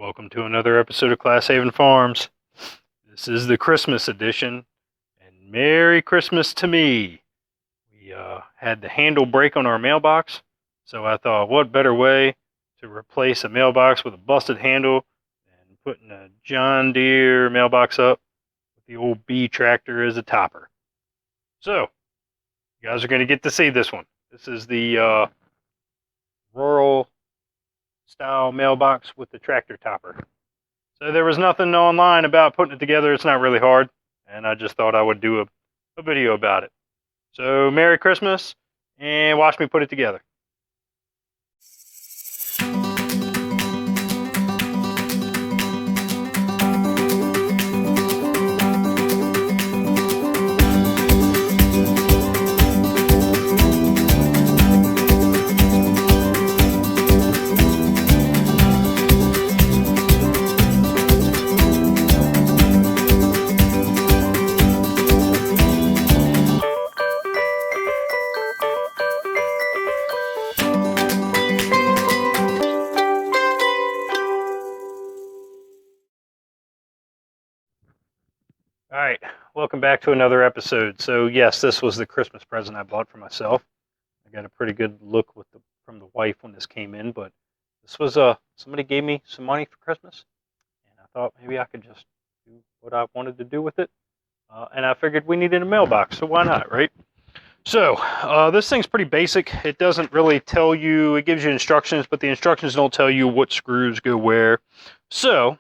Welcome to another episode of Class Haven Farms. This is the Christmas edition, and Merry Christmas to me. We had the handle break on our mailbox, so I thought, what better way to replace a mailbox with a busted handle than putting a John Deere mailbox up with the old B tractor as a topper. So, you guys are going to get to see this one. This is the rural style mailbox with the tractor topper. So there was nothing online about putting it together. It's not really hard, and I just thought I would do a video about it. So Merry Christmas, and watch me put it together. All right, welcome back to another episode. So yes, this was the Christmas present I bought for myself. I got a pretty good look from the wife when this came in, but this was somebody gave me some money for Christmas, and I thought maybe I could just do what I wanted to do with it. And I figured we needed a mailbox, so why not, right? So this thing's pretty basic. It doesn't really tell you, it gives you instructions, but the instructions don't tell you what screws go where. So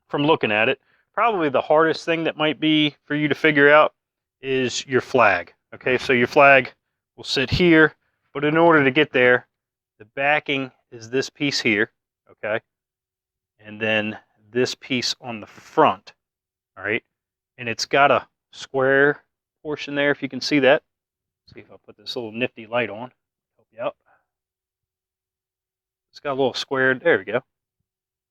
from looking at it, probably the hardest thing that might be for you to figure out is your flag. Okay, so your flag will sit here, but in order to get there, the backing is this piece here, okay? And then this piece on the front, all right? And it's got a square portion there, if you can see that. See if I put this little nifty light on, help you out. It's got a little square, there we go.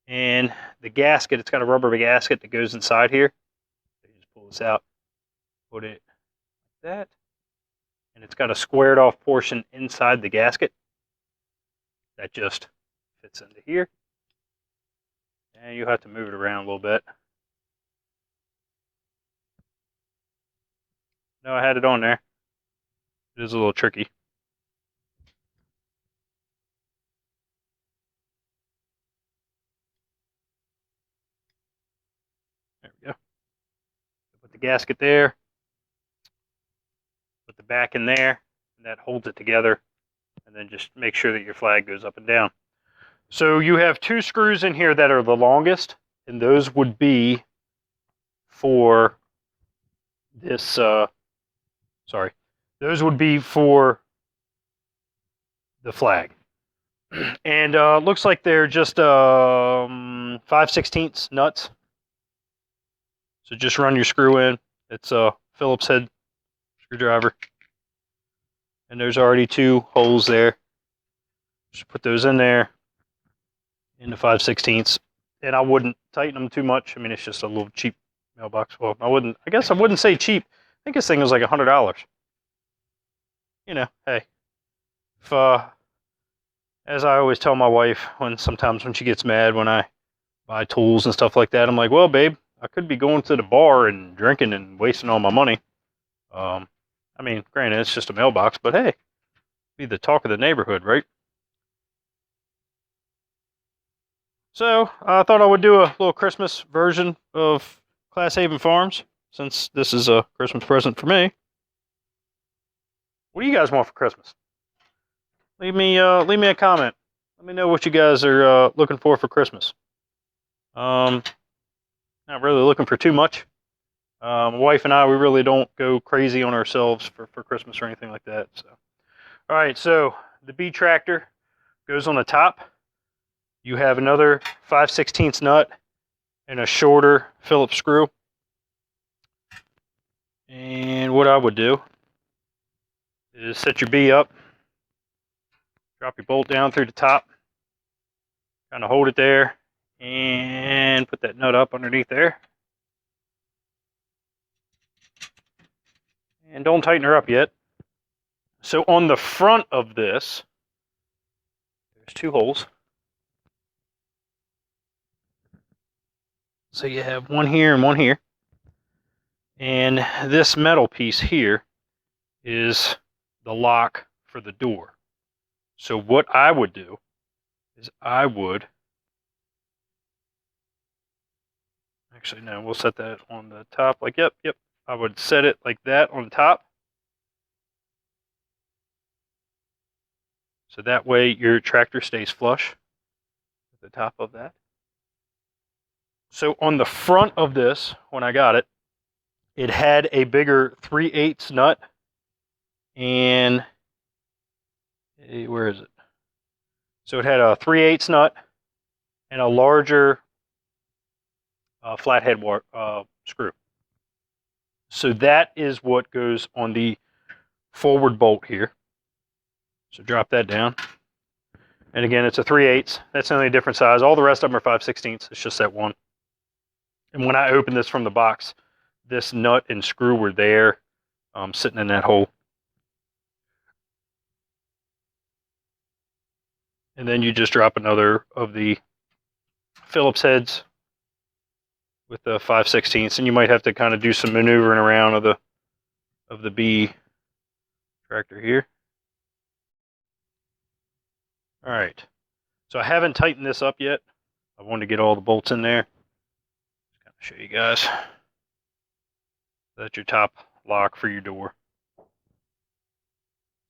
And the gasket, it's got a rubber gasket that goes inside here. So you just pull this out, put it like that, and it's got a squared off portion inside the gasket that just fits into here. And you have to move it around a little bit. No, I had it on there. It is a little tricky. There we go. Put the gasket there. Put the back in there. And that holds it together. And then just make sure that your flag goes up and down. So you have two screws in here that are the longest. And those would be for this, those would be for the flag. And looks like they're just 5/16 nuts. So just run your screw in. It's a Phillips head screwdriver. And there's already two holes there. Just put those in there into 5/16. And I wouldn't tighten them too much. I mean, it's just a little cheap mailbox. Well, I guess I wouldn't say cheap. I think this thing was like $100. You know, hey. If, as I always tell my wife, sometimes when she gets mad when I buy tools and stuff like that, I'm like, well, babe, I could be going to the bar and drinking and wasting all my money. I mean, granted, it's just a mailbox, but hey, be the talk of the neighborhood, right? So I thought I would do a little Christmas version of Class Haven Farms, since this is a Christmas present for me. What do you guys want for Christmas? Leave me a comment. Let me know what you guys are looking for Christmas. Not really looking for too much. My wife and I, we really don't go crazy on ourselves for Christmas or anything like that. So, all right. So the B tractor goes on the top. You have another 5/16 nut and a shorter Phillips screw. And what I would do is set your B up, drop your bolt down through the top, kind of hold it there, and put that nut up underneath there. And don't tighten her up yet. So on the front of this, there's two holes. So you have one here and one here. And this metal piece here is the lock for the door. So what I would do is actually, no, we'll set that on the top. Like, yep. I would set it like that on top. So that way your tractor stays flush at the top of that. So on the front of this, when I got it, it had a bigger 3/8 nut, and where is it? So it had a 3/8 nut and a larger flathead screw. So that is what goes on the forward bolt here. So drop that down. And again, it's a 3/8. That's the only different size. All the rest of them are 5/16. It's just that one. And when I opened this from the box, this nut and screw were there, sitting in that hole. And then you just drop another of the Phillips heads with the 5/16, and you might have to kind of do some maneuvering around of the B tractor here. All right, so I haven't tightened this up yet. I wanted to get all the bolts in there. Just kind of show you guys. That's your top lock for your door. So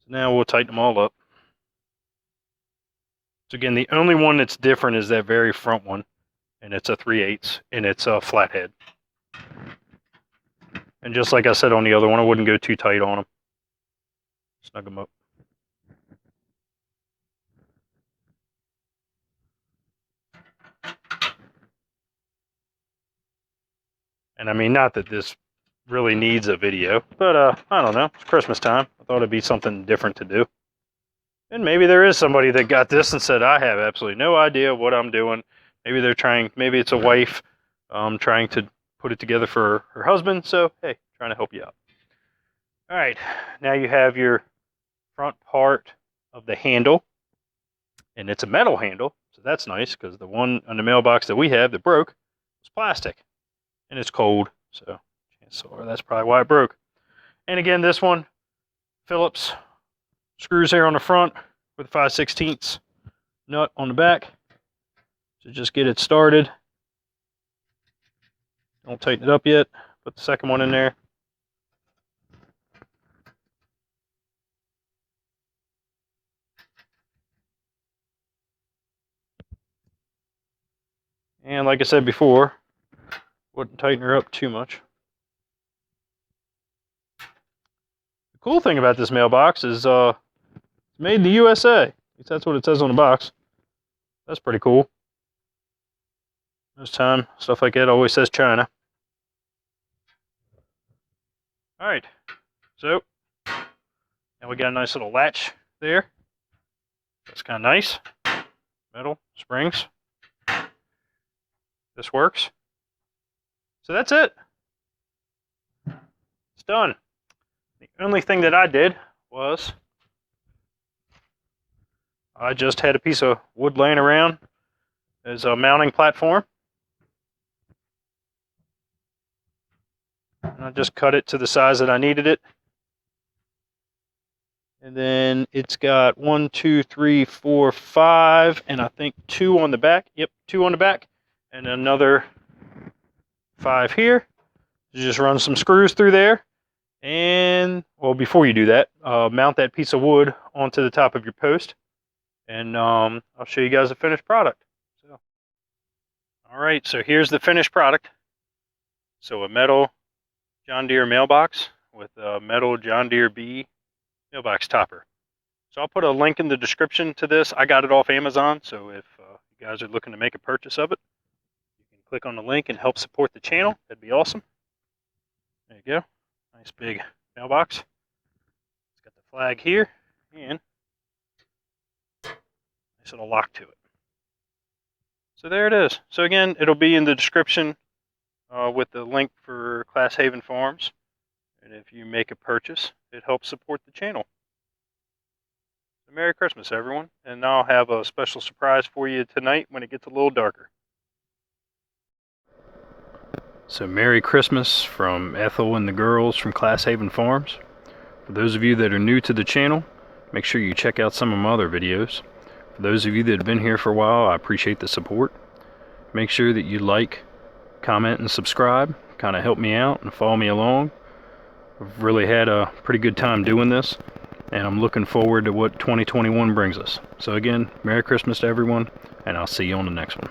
now we'll tighten them all up. So again, the only one that's different is that very front one, and it's a 3/8, and it's a flathead. And just like I said on the other one, I wouldn't go too tight on them. Snug them up. And I mean, not that this really needs a video, but I don't know. It's Christmas time. I thought it'd be something different to do. And maybe there is somebody that got this and said, I have absolutely no idea what I'm doing. Maybe they're trying, maybe it's a wife trying to put it together for her husband. So, hey, trying to help you out. All right, now you have your front part of the handle, and it's a metal handle. So that's nice, because the one on the mailbox that we have that broke was plastic, and it's cold. So that's probably why it broke. And again, this one, Phillips screws here on the front with a 5/16 nut on the back. So just get it started. Don't tighten it up yet. Put the second one in there. And like I said before, wouldn't tighten her up too much. The cool thing about this mailbox is it's made in the USA. At least that's what it says on the box. That's pretty cool. Most time, stuff like that always says China. All right, so now we got a nice little latch there. That's kind of nice. Metal springs. This works. So that's it. It's done. The only thing that I did was I just had a piece of wood laying around as a mounting platform. And I just cut it to the size that I needed it. And then it's got 1, 2, 3, 4, 5, and I think 2 on the back. Yep, 2 on the back. And another 5 here. You just run some screws through there. And, well, before you do that, mount that piece of wood onto the top of your post. And I'll show you guys the finished product. So, all right, so here's the finished product. So a metal John Deere mailbox with a metal John Deere B mailbox topper. So I'll put a link in the description to this. I got it off Amazon, so if you guys are looking to make a purchase of it, you can click on the link and help support the channel. That'd be awesome. There you go. Nice big mailbox. It's got the flag here and nice little lock to it. So there it is. So again, it'll be in the description with the link for Class Haven Farms. And if you make a purchase, it helps support the channel. So Merry Christmas, everyone. And I'll have a special surprise for you tonight when it gets a little darker. So Merry Christmas from Ethel and the girls from Class Haven Farms. For those of you that are new to the channel, make sure you check out some of my other videos. For those of you that have been here for a while, I appreciate the support. Make sure that you like, comment, and subscribe. Kind of help me out and follow me along. I've really had a pretty good time doing this, and I'm looking forward to what 2021 brings us. So again, Merry Christmas to everyone, and I'll see you on the next one.